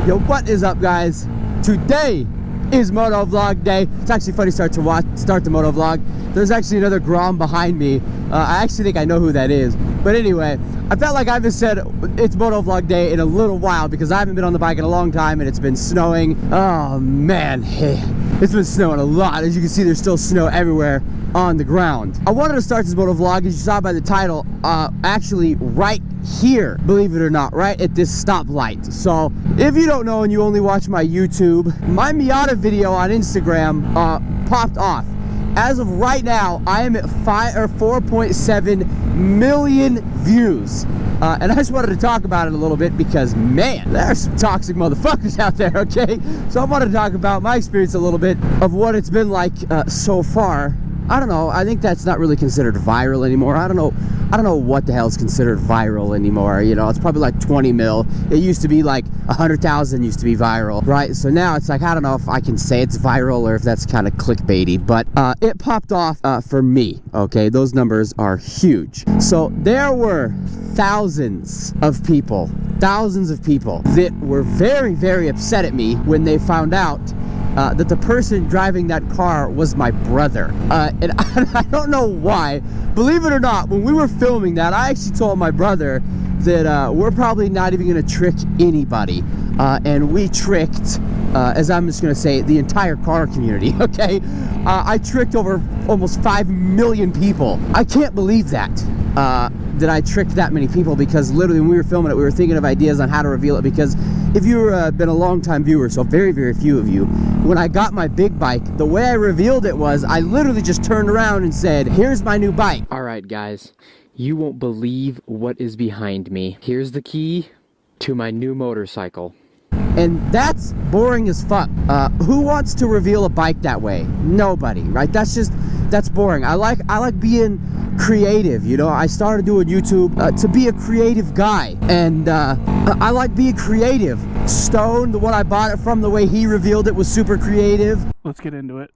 Yo, what is up, guys? Today is motovlog day. It's actually funny start the motovlog. There's actually another grom behind me. I actually think I know who that is. But anyway, I felt like I haven't said it's motovlog day in a little while because I haven't been on the bike in a long time and it's been snowing. Oh man, hey, it's been snowing a lot. As you can see, there's still snow everywhere on the ground. I wanted to start this motovlog, as you saw by the title, actually right here, believe it or not, right at this stoplight. So if you don't know and you only watch my YouTube, my Miata video on Instagram popped off. As of right now, I am at 4.7 million views. And I just wanted to talk about it a little bit because, man, there are some toxic motherfuckers out there, okay? So I wanted to talk about my experience a little bit of what it's been like so far. I don't know, I think that's not really considered viral anymore. I don't know what the hell is considered viral anymore. You know, it's probably like 20 mil. It used to be like 100,000 used to be viral, right? So now it's like, I don't know if I can say it's viral or if that's kind of clickbaity, but it popped off for me, okay? Those numbers are huge. So there were thousands of people that were very, very upset at me when they found out that the person driving that car was my brother. And I don't know why. Believe it or not, when we were filming that, I actually told my brother that we're probably not even going to trick anybody. And we tricked, as I'm just going to say, the entire car community, okay? I tricked over almost 5 million people. I can't believe that. That I tricked that many people, because literally when we were filming it, we were thinking of ideas on how to reveal it, because if you've been a long time viewer, so very, very few of you, when I got my big bike, the way I revealed it was I literally just turned around and said, here's my new bike. All right, guys, you won't believe what is behind me. Here's the key to my new motorcycle. And that's boring as fuck. Who wants to reveal a bike that way? Nobody, right? That's boring. I like being creative, you know. I started doing YouTube to be a creative guy, and I like being creative. Stone, the one I bought it from, the way he revealed it was super creative. Let's get into it.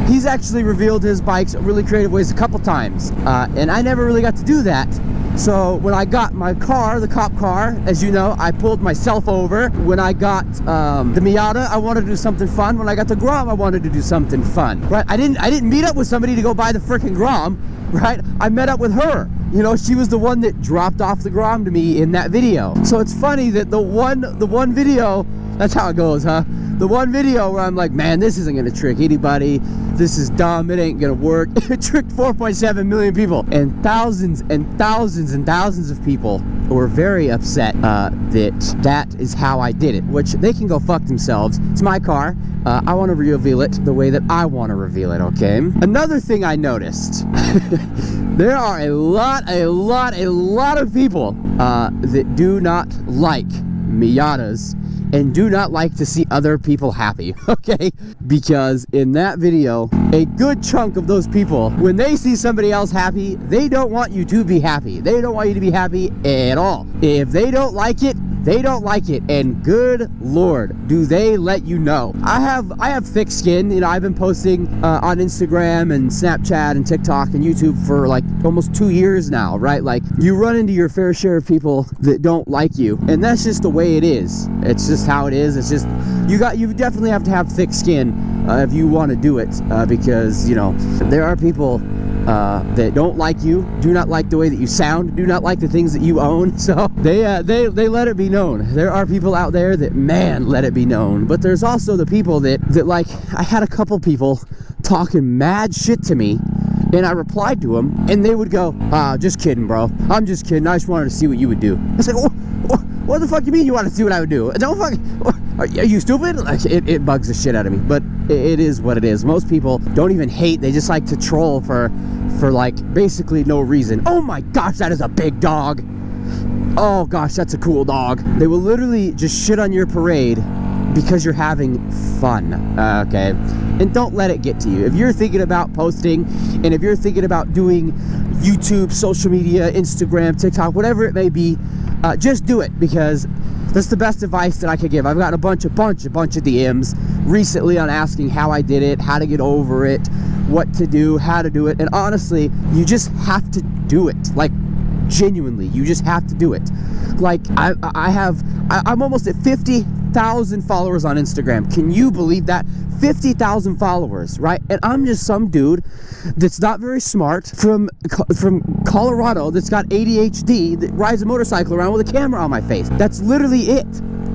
He's actually revealed his bikes in really creative ways a couple times, and I never really got to do that. So when I got my car, the cop car, as you know, I pulled myself over. When I got the Miata, I wanted to do something fun. When I got the Grom, I wanted to do something fun, right? I didn't meet up with somebody to go buy the freaking Grom, right? I met up with her. You know, she was the one that dropped off the Grom to me in that video. So it's funny that the one video, that's how it goes, huh? The one video where I'm like, man, this isn't gonna trick anybody. This is dumb, it ain't gonna work. It tricked 4.7 million people. And thousands and thousands and thousands of people were very upset that is how I did it, which they can go fuck themselves. It's my car. I wanna reveal it the way that I wanna reveal it, okay? Another thing I noticed, there are a lot of people that do not like Miatas and do not like to see other people happy, okay? Because in that video, a good chunk of those people, when they see somebody else happy, they don't want you to be happy. They don't want you to be happy at all. If they don't like it, they don't like it, and good Lord, do they let you know. I have thick skin. You know, I've been posting on Instagram and Snapchat and TikTok and YouTube for like almost 2 years now, right? Like, you run into your fair share of people that don't like you, and that's just the way it is. It's just how it is. It's just, you definitely have to have thick skin if you want to do it, because, you know, there are people that don't like you, do not like the way that you sound, do not like the things that you own. So they let it be known. There are people out there that, man, let it be known. But there's also the people that like, I had a couple people talking mad shit to me, and I replied to them, and they would go, just kidding, bro. I'm just kidding. I just wanted to see what you would do. It's like, what the fuck you mean you want to see what I would do? Don't fucking, are you stupid? Like, it bugs the shit out of me. But it is what it is. Most people don't even hate. They just like to troll for like basically no reason. Oh my gosh, that is a big dog. Oh gosh, that's a cool dog. They will literally just shit on your parade because you're having fun, okay? And don't let it get to you. If you're thinking about posting, and if you're thinking about doing YouTube, social media, Instagram, TikTok, whatever it may be, just do it, because that's the best advice that I could give. I've gotten a bunch of DMs recently on asking how I did it, how to get over it, what to do, how to do it, and honestly, you just have to do it. Like, genuinely, you just have to do it. Like, I'm almost at 50,000 followers on Instagram. Can you believe that? 50,000 followers, right? And I'm just some dude that's not very smart from Colorado that's got ADHD that rides a motorcycle around with a camera on my face. That's literally it.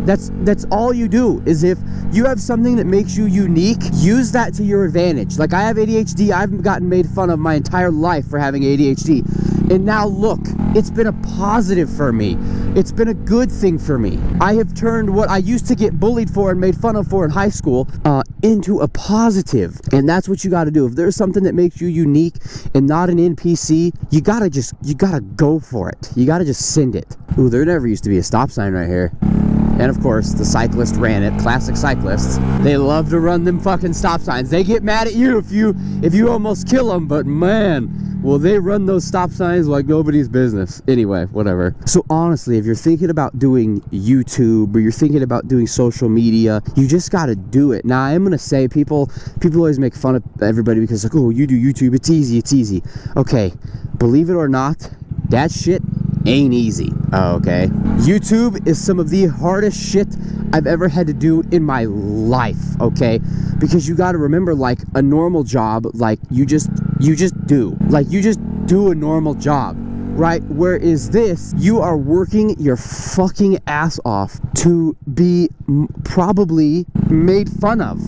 That's all you do. Is if you have something that makes you unique, use that to your advantage. Like, I have ADHD. I've gotten made fun of my entire life for having ADHD. And now look, it's been a positive for me. It's been a good thing for me. I have turned what I used to get bullied for and made fun of for in high school into a positive. And that's what you got to do. If there's something that makes you unique and not an NPC, you gotta go for it. You gotta just send it. Ooh, there never used to be a stop sign right here. And of course, the cyclist ran it. Classic cyclists. They love to run them fucking stop signs. They get mad at you if you almost kill them, but man, well, they run those stop signs like nobody's business. Anyway, whatever. So honestly, if you're thinking about doing YouTube or you're thinking about doing social media, you just gotta do it. Now, I'm gonna say people always make fun of everybody because like, oh, you do YouTube, it's easy. Okay, believe it or not, that shit ain't easy. Okay, YouTube is some of the hardest shit I've ever had to do in my life. Okay, because you got to remember, like, a normal job, like you just do a normal job, right? Whereas this, you are working your fucking ass off to be probably made fun of.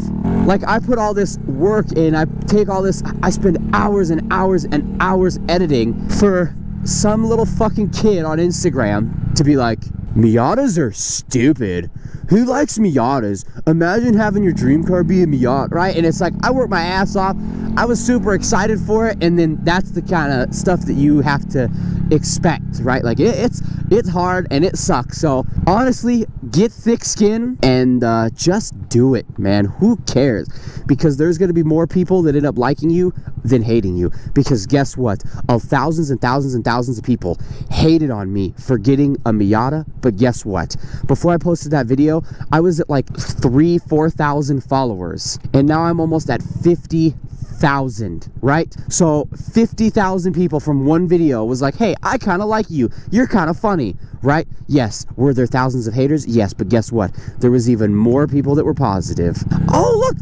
Like, I put all this work in, I take all this, I spend hours and hours and hours editing for some little fucking kid on Instagram to be like, Miatas are stupid. Who likes Miatas? Imagine having your dream car be a Miata, right? And it's like, I worked my ass off. I was super excited for it, and then that's the kind of stuff that you have to expect, right? Like, it's hard and it sucks. So honestly, get thick skin and just do it, man. Who cares? Because there's going to be more people that end up liking you than hating you. Because guess what? Thousands and thousands and thousands of people hated on me for getting a Miata. But guess what? Before I posted that video, I was at like 4,000 followers, and now I'm almost at 50,000, right? So 50,000 people from one video was like, hey, I kind of like you. You're kind of funny, right? Yes. Were there thousands of haters? Yes. But guess what? There was even more people that were positive. Oh, look,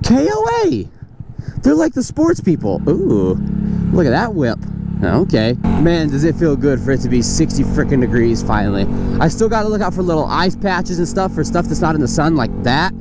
KOA. They're like the sports people. Ooh, look at that whip. Okay. Man, does it feel good for it to be 60 freaking degrees finally. I still got to look out for little ice patches and stuff, for stuff that's not in the sun like that.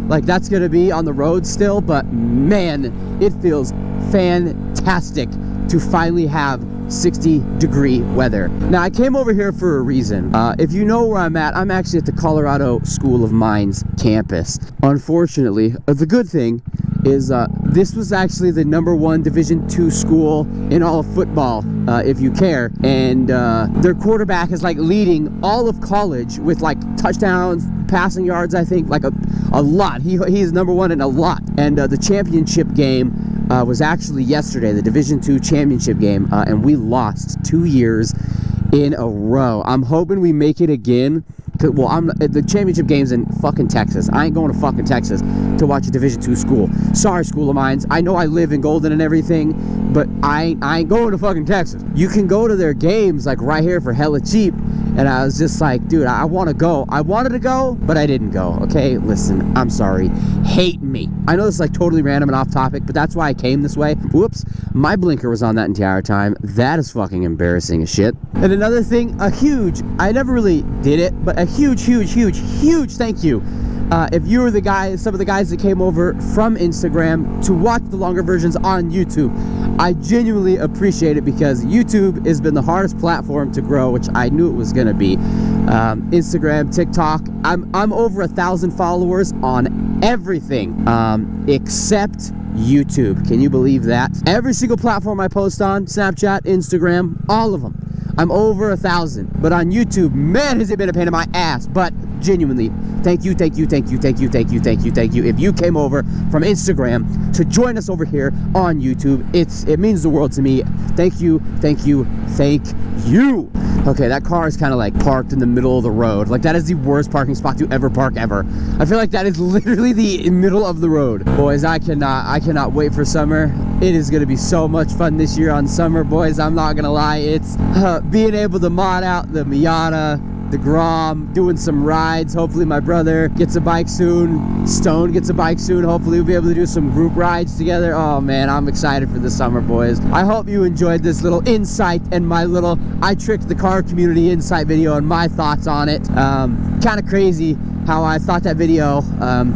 Like, that's going to be on the road still, but man, it feels fantastic to finally have 60-degree weather. Now, I came over here for a reason. If you know where I'm at, I'm actually at the Colorado School of Mines campus. Unfortunately, the good thing is this was actually the #1 Division II school in all of football, if you care, and their quarterback is like leading all of college with like touchdowns, passing yards, I think, like a lot. He's #1 in a lot. And the championship game was actually yesterday, the Division II championship game, and we lost 2 years in a row. I'm hoping we make it again. Well, the championship game's in fucking Texas. I ain't going to fucking Texas to watch a Division II school. Sorry, School of Mines. I know I live in Golden and everything, but I ain't going to fucking Texas. You can go to their games like right here for hella cheap. And I was just like, dude, I want to go. I wanted to go, but I didn't go. Okay, listen, I'm sorry. Hate me. I know this is like totally random and off topic, but that's why I came this way. Whoops, my blinker was on that entire time. That is fucking embarrassing as shit. And another thing, I never really did it, but a huge thank you. If you were some of the guys that came over from Instagram to watch the longer versions on YouTube, I genuinely appreciate it, because YouTube has been the hardest platform to grow, which I knew it was gonna be. Instagram, TikTok, I'm over 1,000 followers on everything except YouTube. Can you believe that? Every single platform I post on, Snapchat, Instagram, all of them, I'm over 1,000. But on YouTube, man, has it been a pain in my ass. But genuinely, thank you. If you came over from Instagram to join us over here on YouTube, it means the world to me. Thank you. Okay, that car is kind of like parked in the middle of the road. Like, that is the worst parking spot to ever park ever. I feel like that is literally the middle of the road. Boys, I cannot wait for summer. It is going to be so much fun this year on summer, boys. I'm not going to lie. It's being able to mod out the Miata, the Grom, doing some rides. Hopefully my brother gets a bike soon. Stone gets a bike soon. Hopefully we'll be able to do some group rides together. Oh man, I'm excited for the summer, boys. I hope you enjoyed this little insight and my little I tricked the car community insight video and my thoughts on it. Kind of crazy how I thought that video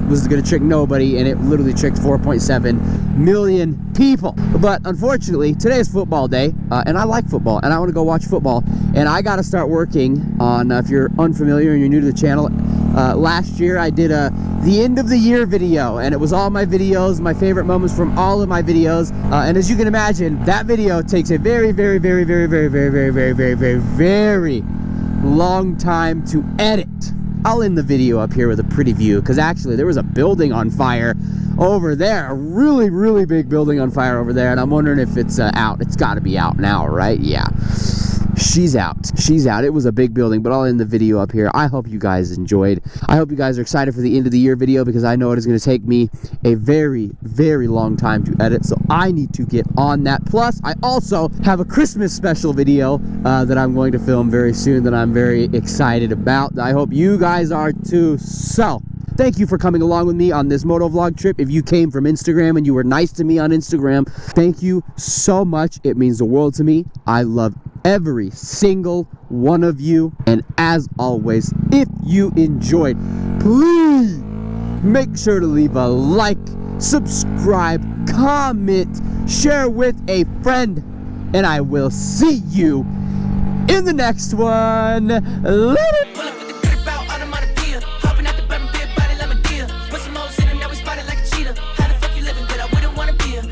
was gonna trick nobody, and it literally tricked 4.7 million people. But unfortunately, today is football day, and I like football, and I want to go watch football, and I got to start working on, if you're unfamiliar and you're new to the channel, last year I did the end of the year video, and it was all my videos, my favorite moments from all of my videos, and as you can imagine, that video takes a very long time to edit. I'll end the video up here with a pretty view, because actually there was a building on fire over there, a really big building on fire over there, and I'm wondering if it's out. It's got to be out now, right? Yeah, she's out. It was a big building, but I'll end the video up here. I hope you guys enjoyed. I hope you guys are excited for the end of the year video, because I know it is going to take me a very long time to edit, so I need to get on that. Plus, I also have a Christmas special video that I'm going to film very soon that I'm very excited about. I hope you guys are too. So thank you for coming along with me on this motovlog trip. If you came from Instagram and you were nice to me on Instagram, thank you so much. It means the world to me. I love every single one of you. And as always, if you enjoyed, please make sure to leave a like, subscribe, comment, share with a friend, and I will see you in the next one. Later.